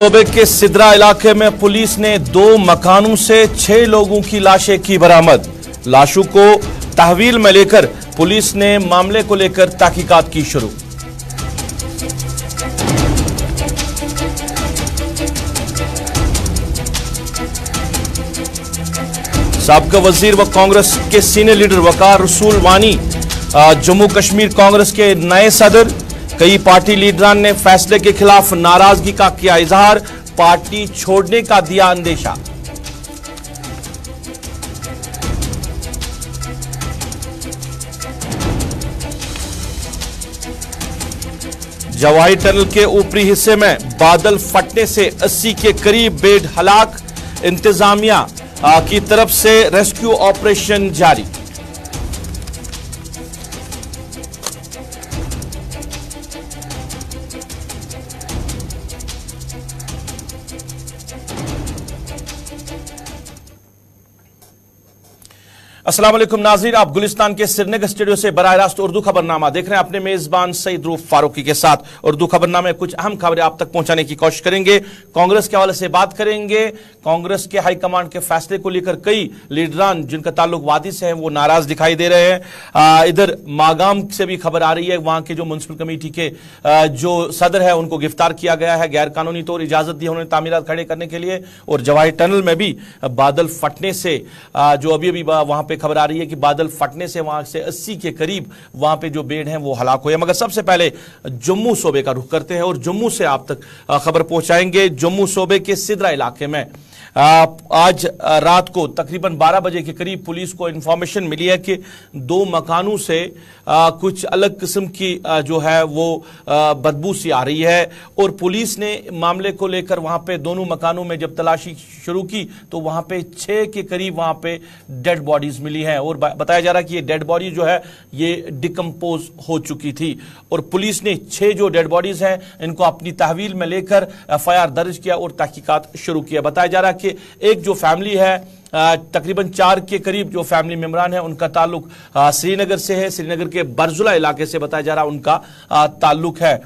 सूबे के सिद्रा इलाके में पुलिस ने 2 मकानों से 6 लोगों की लाशें की बरामद। लाशों को तहवील में लेकर पुलिस ने मामले को लेकर तहकीकात की शुरू। साबका वजीर व कांग्रेस के सीनियर लीडर वकार रसूल वानी जम्मू कश्मीर कांग्रेस के नए सदर। कई पार्टी लीडरान ने फैसले के खिलाफ नाराजगी का किया इजहार, पार्टी छोड़ने का दिया अंदेशा। जवाई टनल के ऊपरी हिस्से में बादल फटने से 80 के करीब बेड हलाक। इंतजामिया की तरफ से रेस्क्यू ऑपरेशन जारी। अस्सलाम वालेकुम नाज़रीन, आप गुलिस्तान के श्रीनगर स्टूडियो से बराह रास्त उर्दू खबरनामा देख रहे हैं। अपने मेजबान सईद रूफ फारूकी के साथ उर्दू खबरनामे कुछ अहम खबरें आप तक पहुंचाने की कोशिश करेंगे। कांग्रेस के हवाले से बात करेंगे। कांग्रेस के हाईकमांड के फैसले को लेकर कई लीडरान जिनका ताल्लुक वादी से है वो नाराज दिखाई दे रहे हैं। इधर मागाम से भी खबर आ रही है, वहां के जो म्युनिसिपल कमेटी के जो सदर है उनको गिरफ्तार किया गया है। गैर कानूनी तौर इजाजत दी उन्होंने तामीरात खड़े करने के लिए। और जवाही टनल में भी बादल फटने से जो अभी वहां पे खबर आ रही है कि बादल फटने से वहां से 80 के करीब वहां पे जो बेड हैं वो हलाक हुए। मगर सबसे पहले जम्मू सूबे का रुख करते हैं और जम्मू से आप तक खबर पहुंचाएंगे। जम्मू सूबे के सिद्रा इलाके में आज रात को तकरीबन 12 बजे के करीब पुलिस को इंफॉर्मेशन मिली है कि 2 मकानों से कुछ अलग किस्म की जो है वो बदबू सी आ रही है। और पुलिस ने मामले को लेकर वहां पे दोनों मकानों में जब तलाशी शुरू की तो वहां पे 6 के करीब वहां पे डेड बॉडीज मिली हैं। और बताया जा रहा है कि ये डेड बॉडी जो है ये डिकम्पोज हो चुकी थी। और पुलिस ने 6 जो डेड बॉडीज हैं इनको अपनी तहवील में लेकर FIR दर्ज किया और तहकीकात शुरू किया। बताया जा रहा है कि एक जो फैमिली है तकरीबन 4 के करीब जो फैमिली मेंबरान है उनका ताल्लुक श्रीनगर से है। श्रीनगर के बरजुला इलाके से बताया जा रहा है उनका ताल्लुक है।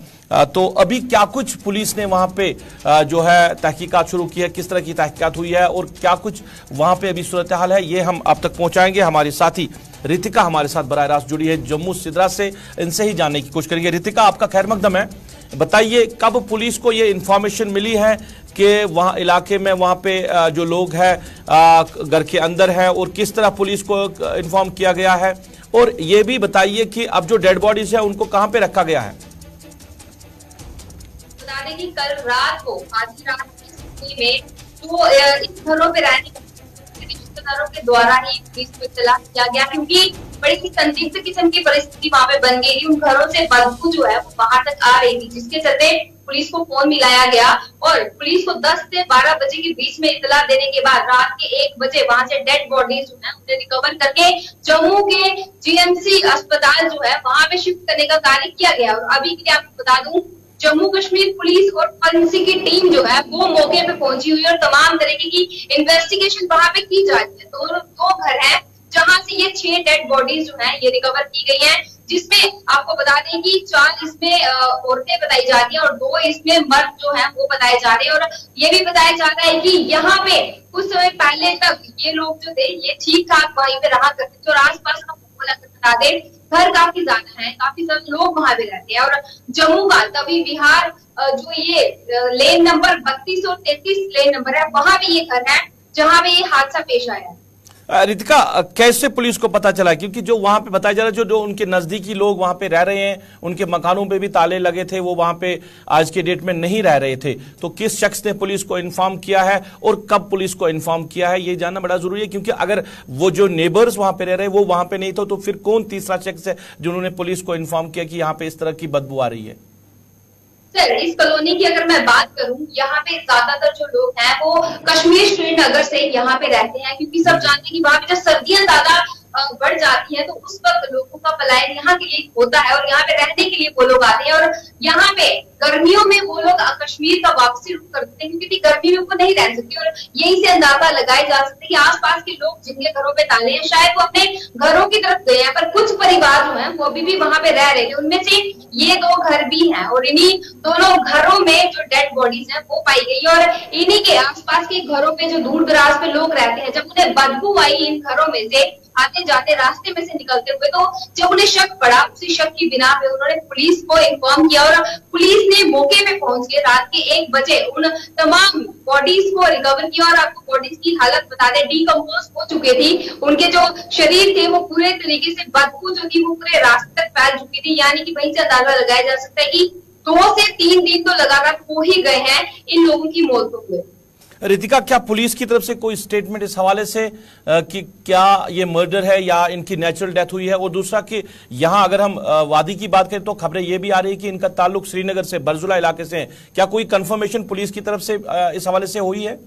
तो अभी क्या कुछ पुलिस ने वहां पे जो है तहकीकात शुरू की है, किस तरह की तहकीकात हुई है और क्या कुछ वहां पे अभी सूरत हाल है, ये हम आप तक पहुंचाएंगे। हमारे साथी रितिका हमारे साथ बराह रास्त जुड़ी है जम्मू सिद्रा से, इनसे ही जानने की कोशिश करेंगे। रितिका, आपका खैर मकदम है, बताइए कब पुलिस को ये इंफॉर्मेशन मिली है कि वहां इलाके में वहां पे जो लोग हैं घर के अंदर है और किस तरह पुलिस को इन्फॉर्म किया गया है? और ये भी बताइए कि अब जो डेड बॉडीज है उनको कहां पे रखा गया है? बता दें कि कल रात को आधी रात की स्थिति में जो इन घरों पे रहने रिश्तेदारों के द्वारा ही पुलिस को इत्तला किया गया, क्योंकि बड़ी ही संदिग्ध किस्म की परिस्थिति वहां पे बन गई। उन घरों से बदबू जो है वो बाहर तक आ रही थी, जिसके चलते पुलिस को फोन मिलाया गया और पुलिस को 10 से 12 बजे के बीच में इत्तला देने के बाद रात के 1 बजे वहां से डेड बॉडीज जो है उन्हें रिकवर करके जम्मू के GMC अस्पताल जो है वहां पे शिफ्ट करने का कार्य किया गया। और अभी के लिए आपको बता दूं, जम्मू कश्मीर पुलिस और फॉरेंसिक की टीम जो है वो मौके पे पहुंची हुई है और तमाम तरीके की इन्वेस्टिगेशन वहां पे की जा रही है। तो 2 घर हैं जहां से ये 6 डेड बॉडीज जो है ये रिकवर की गई हैं, जिसमें आपको बता दें कि 4 इसमें औरतें बताई जा रही हैं और 2 इसमें मर्द जो हैं वो बताए जा रहे हैं। और ये भी बताया जा रहा है कि यहाँ पे कुछ समय पहले तक ये लोग जो थे ये ठीक ठाक वहीं पे रहा करते थे और आसपास का माहौल बता दें घर काफी ज्यादा है, काफी ज्यादा लोग वहां पे रहते हैं। और जम्मू का तभी बिहार जो ये लेन नंबर 32 और 33 लेन नंबर है वहां पे ये घर है जहां पे ये हादसा पेश आया है। रितिका, कैसे पुलिस को पता चला? क्योंकि जो वहां पे बताया जा रहा है जो उनके नजदीकी लोग वहां पे रह रहे हैं उनके मकानों पे भी ताले लगे थे, वो वहां पे आज के डेट में नहीं रह रहे थे। तो किस शख्स ने पुलिस को इन्फॉर्म किया है और कब पुलिस को इन्फॉर्म किया है ये जानना बड़ा जरूरी है, क्योंकि अगर वो जो नेबर्स वहां पे रह रहे वो वहां पे नहीं था तो फिर कौन तीसरा शख्स है जिन्होंने पुलिस को इन्फॉर्म किया कि यहाँ पे इस तरह की बदबू आ रही है? सर, इस कॉलोनी की अगर मैं बात करूं, यहाँ पे ज्यादातर जो लोग हैं वो कश्मीर श्रीनगर से यहाँ पे रहते हैं, क्योंकि सब जानते हैं कि वहां पे जब सर्दियां ज्यादा बढ़ जाती है तो उस वक्त लोगों का पलायन यहाँ के लिए होता है और यहाँ पे रहने के लिए वो लोग आते हैं। और यहाँ पे गर्मियों में वो लोग कश्मीर का वापसी रुख करते हैं क्योंकि गर्मी में वो नहीं रह सकते। और यही से अंदाजा लगाया जा सकता है कि आसपास के लोग जिनके घरों पे ताले हैं शायद वो अपने घरों की तरफ गए हैं, पर कुछ परिवार जो है वो अभी भी वहां पे रह रहे हैं। उनमें से ये 2 घर भी हैं और इन्हीं दोनों घरों में जो डेड बॉडीज हैं वो पाई गई। और इन्हीं के आसपास के घरों पे जो दूर दराज पे लोग रहते हैं, जब उन्हें बदबू आई इन घरों में से आते जाते रास्ते में से निकलते हुए, तो जब उन्हें शक पड़ा उसी शक की बिना पे उन्होंने पुलिस को इन्फॉर्म किया और पुलिस ने मौके पे पहुंच के रात के 1 बजे उन तमाम बॉडीज को रिकवर किया। और आपको बॉडीज की हालत बता दें, डिकम्पोज हो चुके थी, उनके जो शरीर थे वो पूरे तरीके से बदबू जो थी वो पूरे रास्ते तक फैल चुकी थी। यानी कि वहीं से अंदाजा लगाया जा सकता है कि 2 से 3 दिन तो लगातार हो ही गए हैं इन लोगों की मौत को हुए। रितिका, क्या पुलिस की तरफ से कोई स्टेटमेंट इस हवाले से कि क्या ये मर्डर है या इनकी नेचुरल डेथ हुई है? और दूसरा कि यहाँ अगर हम वादी की बात करें तो खबरें ये भी आ रही है कि इनका ताल्लुक श्रीनगर से, बरजुला इलाके से है। क्या कोई कंफर्मेशन पुलिस की तरफ से इस हवाले से हुई है?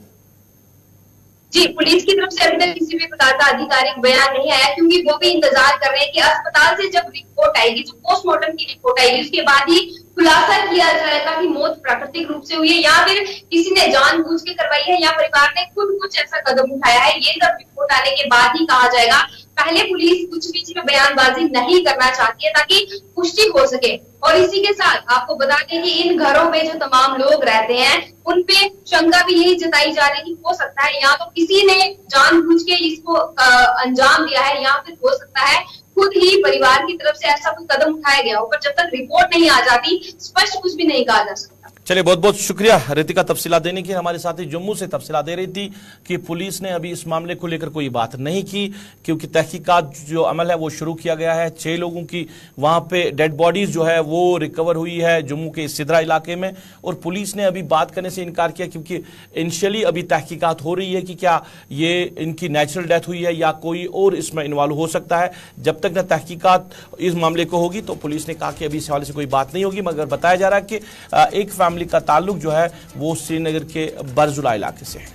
जी, पुलिस की तरफ से अभी तक किसी भी प्रकार का आधिकारिक बयान नहीं आया क्योंकि वो भी इंतजार कर रहे हैं कि अस्पताल से जब रिपोर्ट आएगी, जो पोस्टमार्टम की रिपोर्ट आएगी, उसके बाद ही खुलासा किया जाएगा कि मौत प्राकृतिक रूप से हुई है या फिर किसी ने जानबूझ के करवाई है या परिवार ने खुद कुछ ऐसा कदम उठाया है। ये सब रिपोर्ट आने के बाद ही कहा जाएगा। पहले पुलिस कुछ भी चीज में बयानबाजी नहीं करना चाहती है ताकि पुष्टि हो सके। और इसी के साथ आपको बता दें कि इन घरों में जो तमाम लोग रहते हैं उनपे शंका भी यही जताई जा रही है कि हो सकता है या तो किसी ने जानबूझ के इसको अंजाम दिया है या फिर हो सकता है खुद ही परिवार की तरफ से ऐसा कोई कदम उठाया गया हो। पर जब तक रिपोर्ट नहीं आ जाती स्पष्ट कुछ भी नहीं कहा जा सकता। चलिए, बहुत बहुत शुक्रिया रितिका तफसीलात देने की। हमारे साथी जम्मू से तफसीलात दे रही थी कि पुलिस ने अभी इस मामले को लेकर कोई बात नहीं की क्योंकि तहकीकात जो अमल है वो शुरू किया गया है। 6 लोगों की वहां पे डेड बॉडीज जो है वो रिकवर हुई है जम्मू के सिदरा इलाके में। और पुलिस ने अभी बात करने से इनकार किया क्योंकि इनिशियली अभी तहकीकात हो रही है कि क्या ये इनकी नेचुरल डेथ हुई है या कोई और इसमें इन्वॉल्व हो सकता है। जब तक न तहकीकात इस मामले को होगी तो पुलिस ने कहा कि अभी इस हवाले से कोई बात नहीं होगी। मगर बताया जा रहा है कि एक फैमिली का ताल्लुक जो है वो श्रीनगर के बरजुला इलाके से है।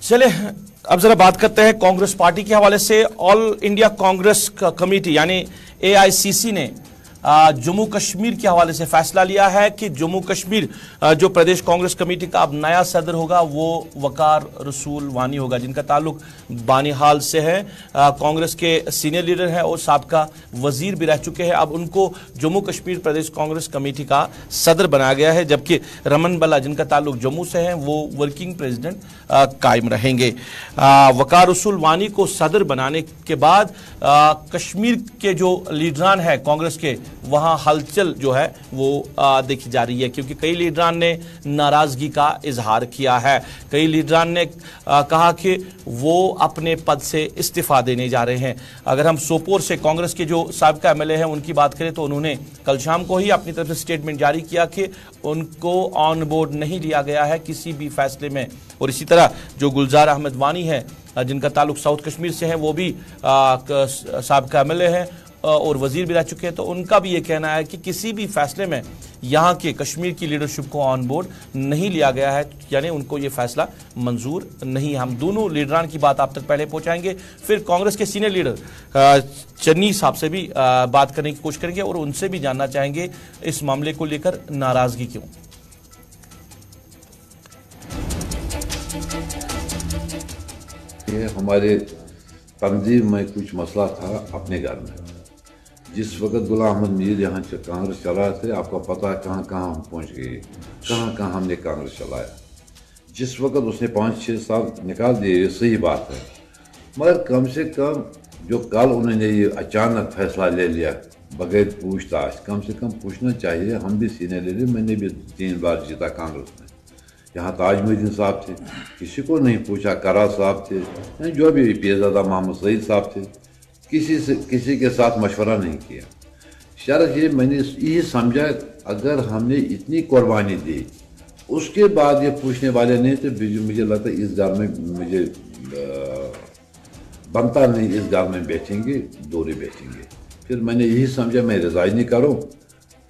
चले अब जरा बात करते हैं कांग्रेस पार्टी के हवाले से। ऑल इंडिया कांग्रेस कमेटी यानी AICC ने जम्मू कश्मीर के हवाले से फैसला लिया है कि जम्मू कश्मीर जो प्रदेश कांग्रेस कमेटी का अब नया सदर होगा वो वकार रसूल वानी होगा, जिनका ताल्लुक बानीहाल से है। कांग्रेस के सीनियर लीडर हैं और साबका वजीर भी रह चुके हैं। अब उनको जम्मू कश्मीर प्रदेश कांग्रेस कमेटी का सदर बनाया गया है, जबकि रमन बल्ला जिनका ताल्लुक जम्मू से है वो वर्किंग प्रेसिडेंट कायम रहेंगे। वकार रसूल वानी को सदर बनाने के बाद कश्मीर के जो लीडरान है कांग्रेस के, वहां हलचल जो है वो देखी जा रही है क्योंकि कई लीडरान ने नाराजगी का इजहार किया है। कई लीडरान ने कहा कि वो अपने पद से इस्तीफा देने जा रहे हैं। अगर हम सोपोर से कांग्रेस के जो साबिका MLA हैं उनकी बात करें तो उन्होंने कल शाम को ही अपनी तरफ से स्टेटमेंट जारी किया कि उनको ऑन बोर्ड नहीं लिया गया है किसी भी फैसले में। और इसी तरह जो गुलजार अहमद वानी है जिनका ताल्लुक साउथ कश्मीर से है, वो भी साबिका MLA हैं और वजीर भी रह चुके हैं, तो उनका भी ये कहना है कि किसी भी फैसले में यहाँ के कश्मीर की लीडरशिप को ऑन बोर्ड नहीं लिया गया है, यानी उनको ये फैसला मंजूर नहीं। हम दोनों लीडरान की बात आप तक पहले पहुंचाएंगे, फिर कांग्रेस के सीनियर लीडर चन्नी साहब से भी बात करने की कोशिश करेंगे और उनसे भी जानना चाहेंगे इस मामले को लेकर नाराजगी क्यों। हमारे तंजीम में कुछ मसला था अपने घर में। जिस वक्त गुलाम अहमद मीर यहाँ कांग्रेस चला रहे थे, आपको पता है कहाँ कहाँ हम पहुँच गए, कहाँ कहाँ हमने कांग्रेस चलाया। जिस वक्त उसने 5-6 साल निकाल दिए, ये सही बात है, मगर कम से कम जो कल उन्होंने ये अचानक फैसला ले लिया बगैर पूछताछ, कम से कम पूछना चाहिए। हम भी सीनियर लीडर, मैंने भी 3 बार जीता कांग्रेस में। यहाँ ताज मुहिद्दीन साहब थे, किसी को नहीं पूछा। करा साहब थे, जो भी पीरजादा मोहम्मद सईद साहब थे, किसी के साथ मशवरा नहीं किया। शर्त ये मैंने यही समझा, अगर हमने इतनी कुर्बानी दी उसके बाद ये पूछने वाले नहीं थे, मुझे लगता है इस घर में मुझे बनता नहीं, इस घर में बैठेंगे, दूरी बैठेंगे। फिर मैंने यही समझा मैं रिजाइन नहीं करूं,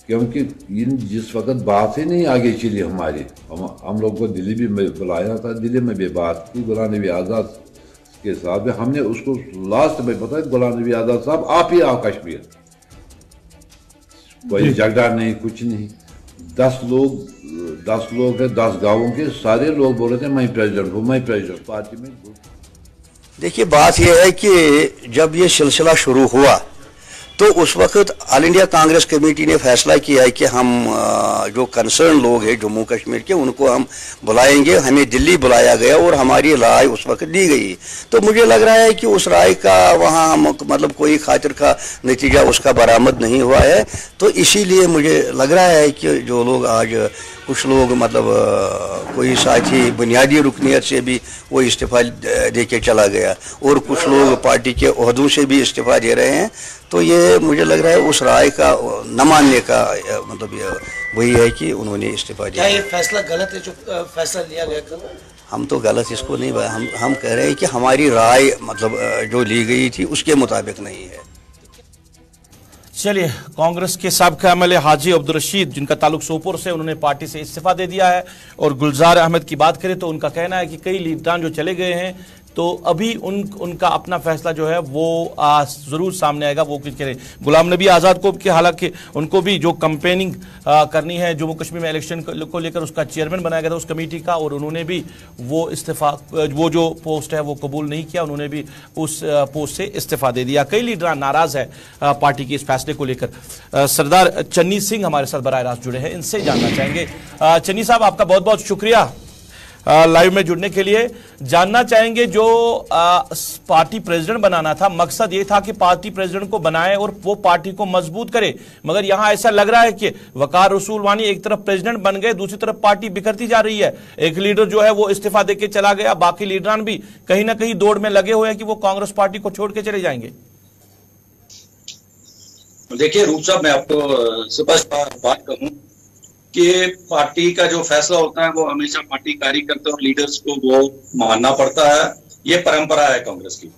क्योंकि इन जिस वक्त बात ही नहीं आगे चली हमारी, हम लोग को दिल्ली भी बुलाया था, दिल्ली में भी बात की गुलाम नबी आज़ाद के साथ, हमने उसको लास्ट में बताया गुलाम नबी आज़ाद साहब आप ही आओ कश्मीर, कोई झगड़ा नहीं कुछ नहीं। 10 लोग है 10 गांवों के सारे लोग बोल रहे थे मैं प्रेसिडेंट हूँ, मैं प्रेसिडेंट पार्टी में। देखिए बात यह है कि जब ये सिलसिला शुरू हुआ तो उस वक्त ऑल इंडिया कांग्रेस कमेटी ने फैसला किया है कि हम जो कंसर्न लोग हैं जम्मू कश्मीर के उनको हम बुलाएंगे। हमें दिल्ली बुलाया गया और हमारी राय उस वक्त दी गई। तो मुझे लग रहा है कि उस राय का वहाँ मतलब कोई खातिर का नतीजा उसका बरामद नहीं हुआ है। तो इसीलिए मुझे लग रहा है कि जो लोग आज कुछ लोग मतलब कोई साथी बुनियादी रुकनियत से भी वो इस्तीफा दे के चला गया और कुछ लोग पार्टी के ओहदों से भी इस्तीफा दे रहे हैं। तो ये मुझे लग रहा है उस राय का न मानने का मतलब ये वही है कि उन्होंने इस्तीफा दिया। क्या ये फैसला गलत है जो फैसला लिया गया कल? हम तो गलत इसको नहीं, हम कह रहे हैं कि हमारी राय मतलब जो ली गई थी उसके मुताबिक नहीं है। चलिए, कांग्रेस के साबिक़ा एमएलए हाजी अब्दुल रशीद जिनका ताल्लुक सोपोर से, उन्होंने पार्टी से इस्तीफा दे दिया है। और गुलजार अहमद की बात करें तो उनका कहना है कि कई लीडरान जो चले गए हैं तो अभी उनका अपना फैसला जो है वो जरूर सामने आएगा। वो कुछ करें गुलाम नबी आज़ाद को कि हालांकि उनको भी जो कैंपेनिंग करनी है जम्मू कश्मीर में इलेक्शन को लेकर, उसका चेयरमैन बनाया गया था उस कमेटी का, और उन्होंने भी वो इस्तीफा वो जो पोस्ट है वो कबूल नहीं किया, उन्होंने भी उस पोस्ट से इस्तीफा दे दिया। कई लीडर नाराज है पार्टी के इस फैसले को लेकर। सरदार चन्नी सिंह हमारे साथ बराह रास्त जुड़े हैं, इनसे जानना चाहेंगे। चन्नी साहब, आपका बहुत बहुत शुक्रिया लाइव में जुड़ने के लिए। जानना चाहेंगे जो पार्टी प्रेसिडेंट बनाना था, मकसद ये था कि पार्टी प्रेसिडेंट को बनाए और वो पार्टी को मजबूत करे, मगर यहां ऐसा लग रहा है कि वकार रसूल वानी एक तरफ प्रेसिडेंट बन गए, दूसरी तरफ पार्टी बिखरती जा रही है। एक लीडर जो है वो इस्तीफा देके चला गया, बाकी लीडरान भी कहीं ना कहीं दौड़ में लगे हुए हैं कि वो कांग्रेस पार्टी को छोड़ के चले जाएंगे। देखिए रूप साहब, मैं आपको स्पष्ट बात कहूं कि पार्टी का जो फैसला होता है वो हमेशा पार्टी कार्यकर्ता और लीडर्स को वो मानना पड़ता है। ये परंपरा है कांग्रेस की।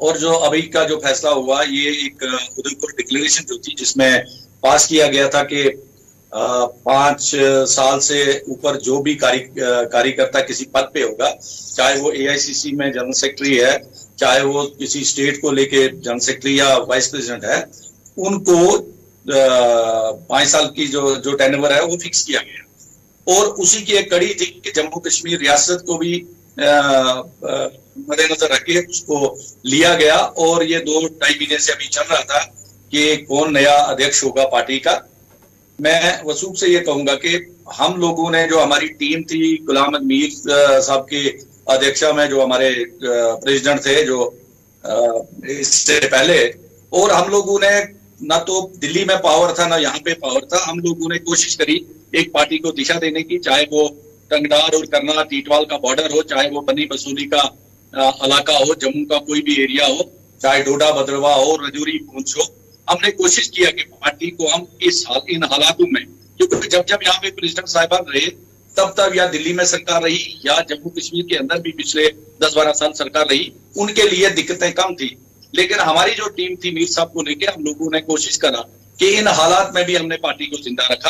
और जो अभी का जो फैसला हुआ, ये एक उदयपुर डिक्लेरेशन जो थी जिसमें पास किया गया था कि 5 साल से ऊपर जो भी कार्यकर्ता किसी पद पे होगा, चाहे वो AICC में जनरल सेक्रेटरी है, चाहे वो किसी स्टेट को लेके जनरल सेक्रेटरी या वाइस प्रेसिडेंट है, उनको 5 साल की जो टेन्योर है वो फिक्स किया गया। और उसी की एक कड़ी थी कि जम्मू कश्मीर रियासत को भी मद्देनजर रख के उसको लिया गया। और ये 2-2.5 महीने से अभी चल रहा था कि कौन नया अध्यक्ष होगा पार्टी का। मैं वसूख से ये कहूंगा कि हम लोगों ने, जो हमारी टीम थी, गुलाम अहमद मीर साहब के अध्यक्षा में जो हमारे प्रेसिडेंट थे जो इससे पहले, और हम लोगों ने ना तो दिल्ली में पावर था ना यहाँ पे पावर था, हम लोगों ने कोशिश करी एक पार्टी को दिशा देने की, चाहे वो टंगडार और करनाल टीटवाल का बॉर्डर हो, चाहे वो बनी बसूली का इलाका हो, जम्मू का कोई भी एरिया हो, चाहे डोडा भद्रवा हो, रजौरी पूंछ हो। हमने कोशिश किया कि पार्टी को हम इन हालातों में, क्योंकि जब यहाँ पे प्रेसिडेंट साहिबान रहे तब या दिल्ली में सरकार रही या जम्मू कश्मीर के अंदर भी पिछले 10-12 साल सरकार रही, उनके लिए दिक्कतें कम थी। लेकिन हमारी जो टीम थी मीर साहब को लेकर, हम लोगों ने कोशिश करा कि इन हालात में भी हमने पार्टी को जिंदा रखा।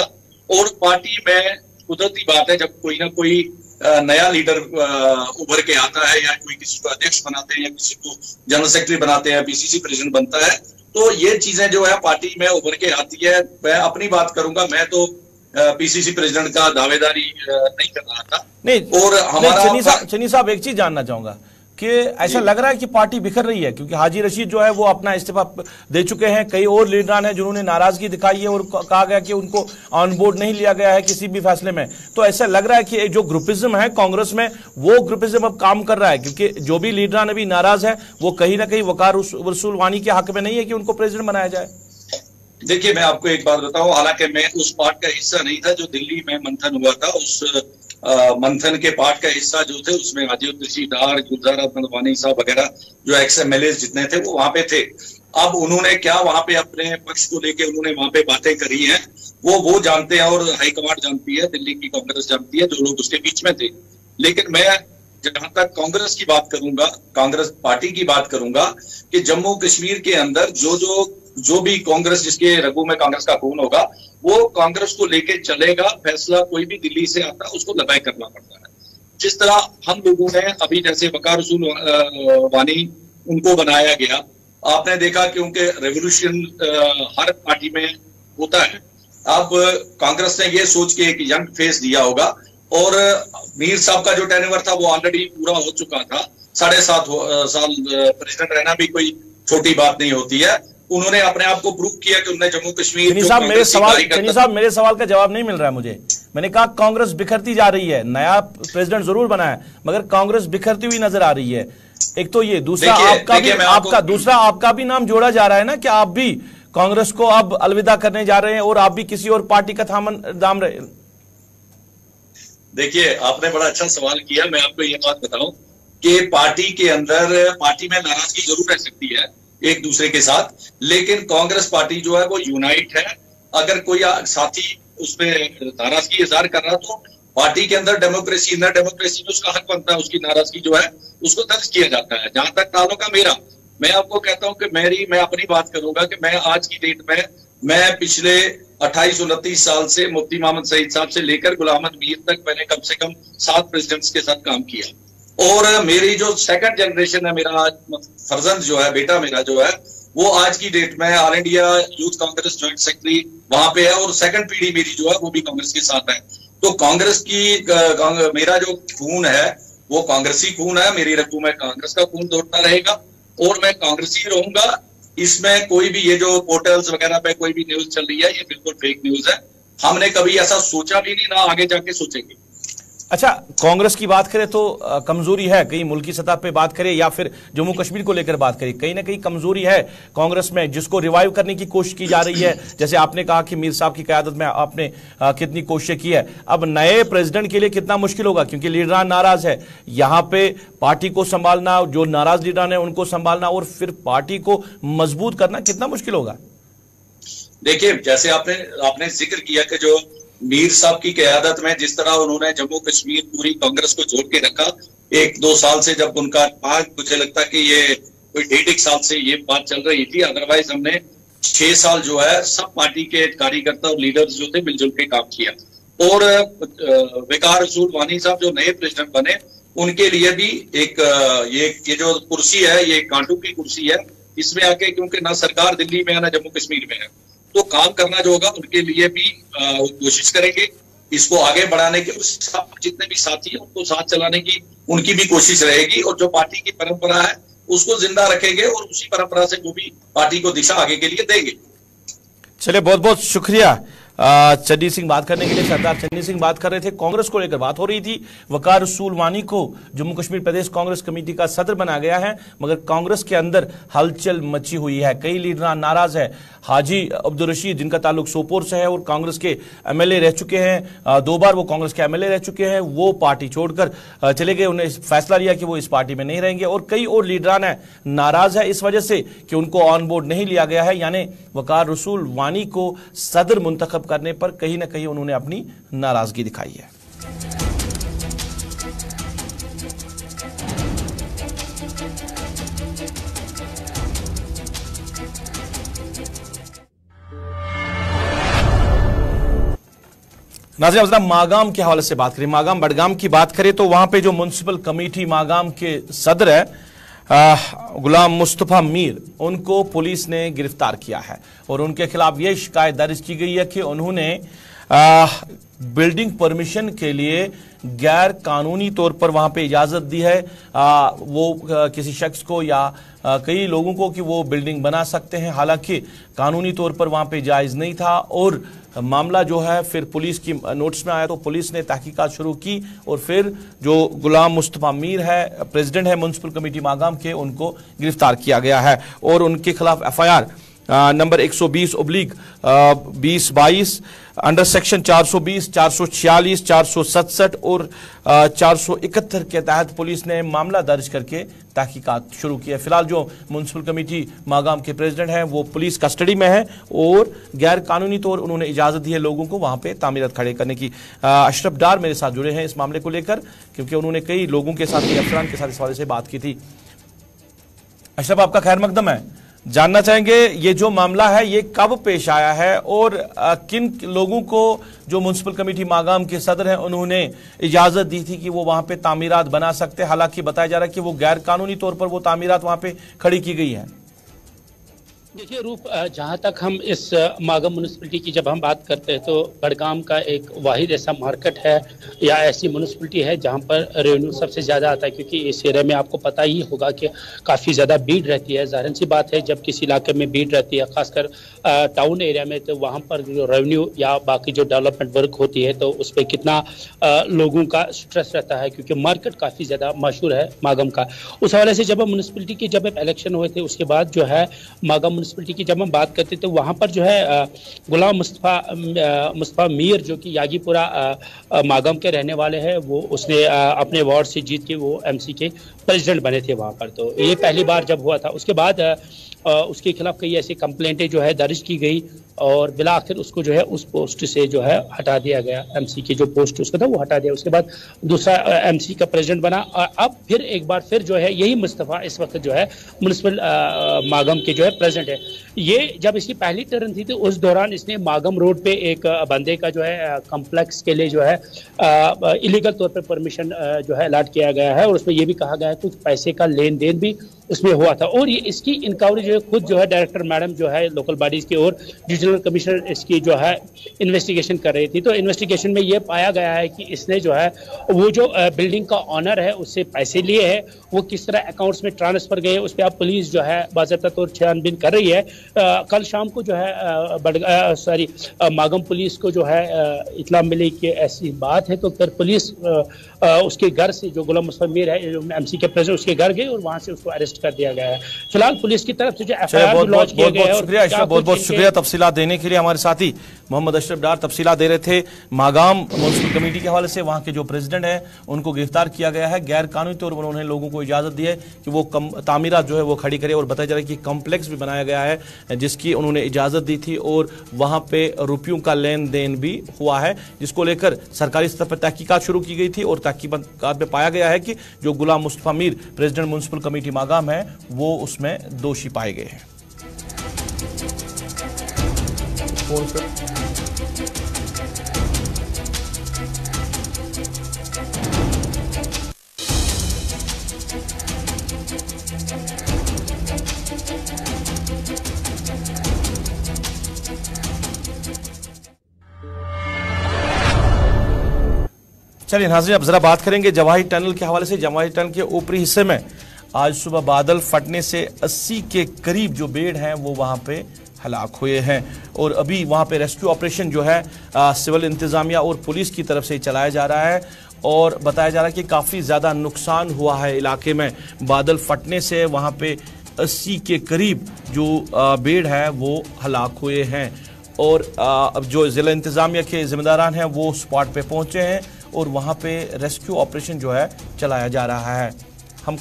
और पार्टी में कुदरती बात है, जब कोई ना कोई नया लीडर उभर के आता है या कोई किसी को अध्यक्ष बनाते हैं या किसी को जनरल सेक्रेटरी बनाते हैं, PCC प्रेसिडेंट बनता है, तो ये चीजें जो है पार्टी में उभर के आती है। मैं अपनी बात करूंगा, मैं तो PCC प्रेसिडेंट का दावेदारी नहीं कर रहा था। नहीं, और हमारा चन्नी साहब एक चीज जानना चाहूंगा कि ऐसा लग रहा है कि पार्टी बिखर रही है, क्योंकि हाजी रशीद जो है वो अपना इस्तीफा दे चुके हैं, कई और लीडरान हैं जिन्होंने नाराजगी दिखाई है और कहा गया कि उनको ऑन बोर्ड नहीं लिया गया है किसी भी फैसले में। तो ऐसा लग रहा है कि जो ग्रुपिज्म है कांग्रेस में, वो ग्रुपिज्म अब काम कर रहा है, क्योंकि जो भी लीडरान अभी नाराज है वो कहीं ना कहीं वकार रसूल वानी के हक में नहीं है कि उनको प्रेसिडेंट बनाया जाए। देखिए, मैं आपको एक बात बताऊं, हालांकि मैं उस पार्ट का हिस्सा नहीं था जो दिल्ली में मंथन हुआ था। उस मंथन के पार्ट का हिस्सा जो थे उसमें हाजी अब्दुल रशीद डार, गुलजार अहमद वानी साहब वगैरह जो XMLA जितने थे वो वहां पे थे। अब उन्होंने क्या वहां पे अपने पक्ष को लेके उन्होंने वहां पे बातें करी हैं, वो जानते हैं और हाईकमांड जानती है, दिल्ली की कांग्रेस जानती है, जो लोग उसके बीच में थे। लेकिन मैं जहां तक कांग्रेस की बात करूंगा, कांग्रेस पार्टी की बात करूंगा कि जम्मू कश्मीर के अंदर जो भी कांग्रेस, जिसके रगों में कांग्रेस का खून होगा, वो कांग्रेस को लेके चलेगा। फैसला कोई भी दिल्ली से आता है उसको दबाए करना पड़ता है। जिस तरह हम लोगों ने अभी जैसे वकार रसूल वानी उनको बनाया गया, आपने देखा कि उनके रेवोल्यूशन हर पार्टी में होता है। अब कांग्रेस ने ये सोच के एक यंग फेस दिया होगा, और मीर साहब का जो टेन्योर था वो ऑलरेडी पूरा हो चुका था। 7.5 साल प्रेसिडेंट रहना भी कोई छोटी बात नहीं होती है। उन्होंने अपने आप को प्रूव किया कि उन्होंने जम्मू कश्मीर चन्नी साहब मेरे सवाल का जवाब नहीं मिल रहा है मुझे। मैंने कहा कांग्रेस बिखरती जा रही है, नया प्रेसिडेंट जरूर बना है मगर कांग्रेस बिखरती हुई नजर आ रही है। एक तो ये, दूसरा आपका भी नाम जोड़ा जा रहा है ना कि आप भी कांग्रेस को अब अलविदा करने जा रहे हैं और आप भी किसी और पार्टी का दाम रहे। देखिए, आपने बड़ा अच्छा सवाल किया। मैं आपको ये बात बताऊं कि पार्टी के अंदर, पार्टी में नाराजगी जरूर रह सकती है एक दूसरे के साथ, लेकिन कांग्रेस पार्टी जो है वो यूनाइट है। अगर कोई साथी उसमें नाराजगी इजहार कर रहा तो पार्टी के अंदर डेमोक्रेसी, इनर डेमोक्रेसी में उसका हक बनता है, उसकी नाराजगी जो है उसको दर्ज किया जाता है। जहां तक ताल्लुक है मेरा, मैं आपको कहता हूं कि मैं अपनी बात करूंगा कि मैं आज की डेट में, मैं पिछले 28-29 साल से मुफ्ती मोहम्मद सईद साहब से लेकर गुलाम अहमद मीर तक मैंने कम से कम 7 प्रेसिडेंट्स के साथ काम किया। और मेरी जो सेकंड जनरेशन है, मेरा फर्जंद जो है, बेटा मेरा जो है, वो आज की डेट में all India youth Congress joint secretary वहां पे है, और सेकंड पीढ़ी मेरी जो है वो भी कांग्रेस के साथ है। तो कांग्रेस की मेरा जो खून है वो कांग्रेसी खून है, मेरी रगों में कांग्रेस का खून दौड़ता रहेगा और मैं कांग्रेसी रहूंगा। इसमें कोई भी ये जो पोर्टल्स वगैरह पे कोई भी न्यूज चल रही है, ये बिल्कुल फेक न्यूज है। हमने कभी ऐसा सोचा भी नहीं, ना आगे जाके सोचेंगे। अच्छा, कांग्रेस की बात करें तो कमजोरी है, कहीं मुल्की सतह पे बात करें या फिर जम्मू कश्मीर को लेकर बात करें, कहीं ना कहीं कमजोरी है कांग्रेस में, जिसको रिवाइव करने की कोशिश की जा रही है। जैसे आपने कहा कि मीर साहब की क़यादत में आपने कितनी कोशिशें की है। अब नए प्रेसिडेंट के लिए कितना मुश्किल होगा, क्योंकि लीडरान नाराज है, यहाँ पे पार्टी को संभालना, जो नाराज लीडरान है उनको संभालना और फिर पार्टी को मजबूत करना कितना मुश्किल होगा। देखिए, जैसे आपने जिक्र किया कि जो मीर साहब की क़यादत में जिस तरह उन्होंने जम्मू कश्मीर पूरी कांग्रेस को जोड़ के रखा, 1-2 साल से जब उनका मुझे लगता है कि ये कोई 1.5 साल से ये बात चल रही थी, अदरवाइज हमने 6 साल जो है सब पार्टी के कार्यकर्ता और लीडर्स जो थे मिलजुल के काम किया। और वकार रसूल वानी साहब जो नए प्रेसिडेंट बने, उनके लिए भी एक ये जो कुर्सी है, ये कांटू की कुर्सी है। इसमें आके क्योंकि ना सरकार दिल्ली में है ना जम्मू कश्मीर में है, तो काम करना जो होगा उनके लिए भी कोशिश करेंगे इसको आगे बढ़ाने की। जितने भी साथी हैं उनको साथ चलाने की उनकी भी कोशिश रहेगी, और जो पार्टी की परंपरा है उसको जिंदा रखेंगे और उसी परंपरा से वो भी पार्टी को दिशा आगे के लिए देंगे। चलिए, बहुत बहुत शुक्रिया चन्नी सिंह बात करने के लिए। सरदार चन्नी सिंह बात कर रहे थे, कांग्रेस को लेकर बात हो रही थी। वकार रसूल वानी को जम्मू कश्मीर प्रदेश कांग्रेस कमेटी का सदर बनाया गया है, मगर कांग्रेस के अंदर हलचल मची हुई है, कई लीडर नाराज है। हाजी अब्दुल रशीद, जिनका ताल्लुक सोपोर से है और कांग्रेस के एमएलए रह चुके हैं, 2 बार वो कांग्रेस के एमएलए रह चुके हैं, वो पार्टी छोड़कर चले गए। उन्हें फैसला लिया कि वो इस पार्टी में नहीं रहेंगे, और कई और लीडरान है नाराज है इस वजह से कि उनको ऑन बोर्ड नहीं लिया गया है। यानी वकार रसूल वानी को सदर मुंतखब करने पर कहीं ना कहीं उन्होंने अपनी नाराजगी दिखाई है। नाज़रीन, जरा मागाम के हवाले से बात करें, मागाम बडगाम की बात करें तो वहां पे जो म्युनिसिपल कमेटी मागाम के सदर है गुलाम मुस्तफा मीर, उनको पुलिस ने गिरफ्तार किया है और उनके खिलाफ यह शिकायत दर्ज की गई है कि उन्होंने बिल्डिंग परमिशन के लिए गैर कानूनी तौर पर वहां पे इजाजत दी है वो किसी शख्स को या कई लोगों को कि वो बिल्डिंग बना सकते हैं, हालांकि कानूनी तौर पर वहां पे जायज नहीं था। और मामला जो है फिर पुलिस की नोटिस में आया तो पुलिस ने तहकीकात शुरू की और फिर जो गुलाम मुस्तफा मीर है, प्रेसिडेंट है म्युनिसिपल कमेटी मागाम के, उनको गिरफ्तार किया गया है और उनके खिलाफ FIR नंबर 120/2022 अंडर सेक्शन 420, 446, 467 और 471 के तहत पुलिस ने मामला दर्ज करके तहकीकात शुरू की है। फिलहाल जो म्युनिसिपल कमेटी मागाम के प्रेसिडेंट हैं वो पुलिस कस्टडी में है और गैर कानूनी तौर उन्होंने इजाजत दी है लोगों को वहां पे तामीरत खड़े करने की। अशरफ डार मेरे साथ जुड़े हैं इस मामले को लेकर, क्योंकि उन्होंने कई लोगों के साथ, अफसरान के साथ इस हवाले से बात की थी। अशरफ, आपका खैर मकदम है। जानना चाहेंगे ये जो मामला है ये कब पेश आया है और किन लोगों को जो म्युनिसिपल कमेटी मागाम के सदर हैं उन्होंने इजाजत दी थी कि वो वहां पे तामीरात बना सकते हैं, हालांकि बताया जा रहा है कि वो गैर कानूनी तौर पर वो तामीरात वहां पे खड़ी की गई है। देखिए रूप, जहाँ तक हम इस मागम म्यूनिसिपलिटी की जब हम बात करते हैं तो बडगाम का एक वाहिद ऐसा मार्केट है या ऐसी म्यूनिसिपलिटी है जहाँ पर रेवेन्यू सबसे ज़्यादा आता है, क्योंकि इस एरिया में आपको पता ही होगा कि काफ़ी ज़्यादा भीड़ रहती है। जाहिर सी बात है जब किसी इलाके में भीड़ रहती है, खासकर टाउन एरिया में, तो वहाँ पर जो रेवेन्यू या बाकी जो डेवलपमेंट वर्क होती है तो उस पर कितना लोगों का स्ट्रेस रहता है, क्योंकि मार्केट काफ़ी ज़्यादा मशहूर है मागम का। उस हवाले से जब म्यूनिसिपलिटी की जब इलेक्शन हुए थे उसके बाद जो है मागम म्यूनिसिपलिटी की जब हम बात करते तो वहाँ पर जो है गुलाम मुस्तफा मीर जो कि यागीपुरा मागम के रहने वाले हैं, वो उसने अपने वार्ड से जीत के वो एमसी के प्रेसिडेंट बने थे वहाँ पर। तो ये पहली बार जब हुआ था, उसके बाद उसके खिलाफ कई ऐसी कंप्लेंटें जो है दर्ज की गई और बिला आखिर उसको जो है उस पोस्ट से जो है हटा दिया गया। एमसी की जो पोस्ट उसका था वो हटा दिया, उसके बाद दूसरा एमसी का प्रेसिडेंट बना और अब फिर एक बार फिर जो है यही मुस्तफा इस वक्त जो है म्युनिसिपल मागम के जो है प्रेसिडेंट है। ये जब इसकी पहली टर्न थी तो उस दौरान इसने मागम रोड पे एक बंदे का जो है कम्प्लेक्स के लिए जो है इलीगल तौर पर परमिशन जो है अलॉट किया गया है और उसमें ये भी कहा गया है कुछ पैसे का लेन देन भी उसमें हुआ था। और ये इसकी इंक्वायरी जो है खुद जो है डायरेक्टर मैडम जो है लोकल बॉडीज की और डिविजनल कमिश्नर इसकी जो है इन्वेस्टिगेशन कर रही थी। तो इन्वेस्टिगेशन में ये पाया गया है कि इसने जो है वो जो बिल्डिंग का ऑनर है उससे पैसे लिए हैं, वो किस तरह अकाउंट्स में ट्रांसफर गए उस पर अब पुलिस जो है बाज़ाब्ता तौर छानबीन कर रही है। कल शाम को जो है मागम पुलिस को जो है इत्तला मिली कि ऐसी बात है, तो फिर पुलिस उसके घर से जो गुलाम मुस्तफा मीर है एमसी के प्रेसिडेंट उसके घर गए और वहां से उसको अरेस्ट कर दिया गया है। फिलहाल पुलिस की तरफ से जो एफआईआर लॉन्च किया गया है। बहुत बहुत शुक्रिया तफसीलात देने के लिए। हमारे साथी मोहम्मद अशरफ डार तफसीलात दे रहे थे। मागाम म्युनिसिपल कमेटी के हवाले से वहां के जो प्रेसिडेंट है उनको गिरफ्तार किया गया है, गैर कानूनी तौर पर उन्होंने लोगों को इजाजत दी है कि वो तामीरात जो है वो खड़ी करे और बताया जा रहा है कि कॉम्प्लेक्स भी बनाया गया है जिसकी उन्होंने इजाजत दी थी और वहां पे रुपयों का लेन देन भी हुआ है, जिसको लेकर सरकारी स्तर पर तहकीकात शुरू की गई थी और तहकीकात में पाया गया है कि जो Ghulam Mustafa Mir president municipal committee Magam है वो उसमें दोषी पाए गए हैं। चलिए नाज़रीन, अब जरा बात करेंगे जवाहिर टनल के हवाले से। जवाहिर टनल के ऊपरी हिस्से में आज सुबह बादल फटने से 80 के करीब जो बेड़ हैं वो वहां पे हलाक हुए हैं और अभी वहां पे रेस्क्यू ऑपरेशन जो है सिविल इंतजामिया और पुलिस की तरफ से चलाया जा रहा है और बताया जा रहा है कि काफ़ी ज़्यादा नुकसान हुआ है इलाके में। बादल फटने से वहां पे 80 के करीब जो बेड़ है वो हलाक हुए हैं और अब जो ज़िला इंतजामिया के जिम्मेदारान हैं वो स्पॉट पे पहुंचे हैं और वहां पे रेस्क्यू ऑपरेशन जो है चलाया जा रहा है। हम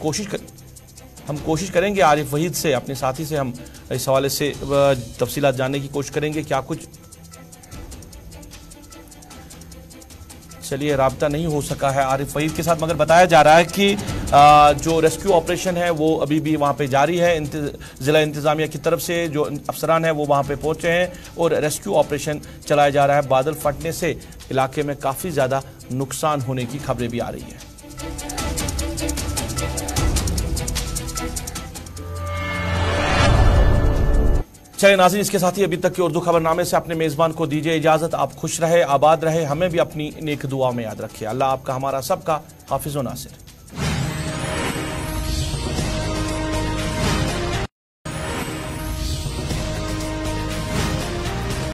कोशिश करेंगे आरिफ वहीद से, अपने साथी से हम इस हवाले से तफसीलात जानने की कोशिश करेंगे क्या कुछ। चलिए, राब्ता नहीं हो सका है आरिफ वहीद के साथ, मगर बताया जा रहा है कि जो रेस्क्यू ऑपरेशन है वो अभी भी वहां पे जारी है। ज़िला इंतजामिया की तरफ से जो अफसरान हैं वो वहां पे पहुंचे हैं और रेस्क्यू ऑपरेशन चलाया जा रहा है। बादल फटने से इलाके में काफ़ी ज़्यादा नुकसान होने की खबरें भी आ रही हैं। चलिए नाज़रीन, इसके साथ ही अभी तक के उर्दू खबरनामे से अपने मेज़बान को दीजिए इजाज़त। आप खुश रहे, आबाद रहे, हमें भी अपनी नेक दुआ में याद रखिए। अल्लाह आपका हमारा सबका हाफिज़ व नासिर।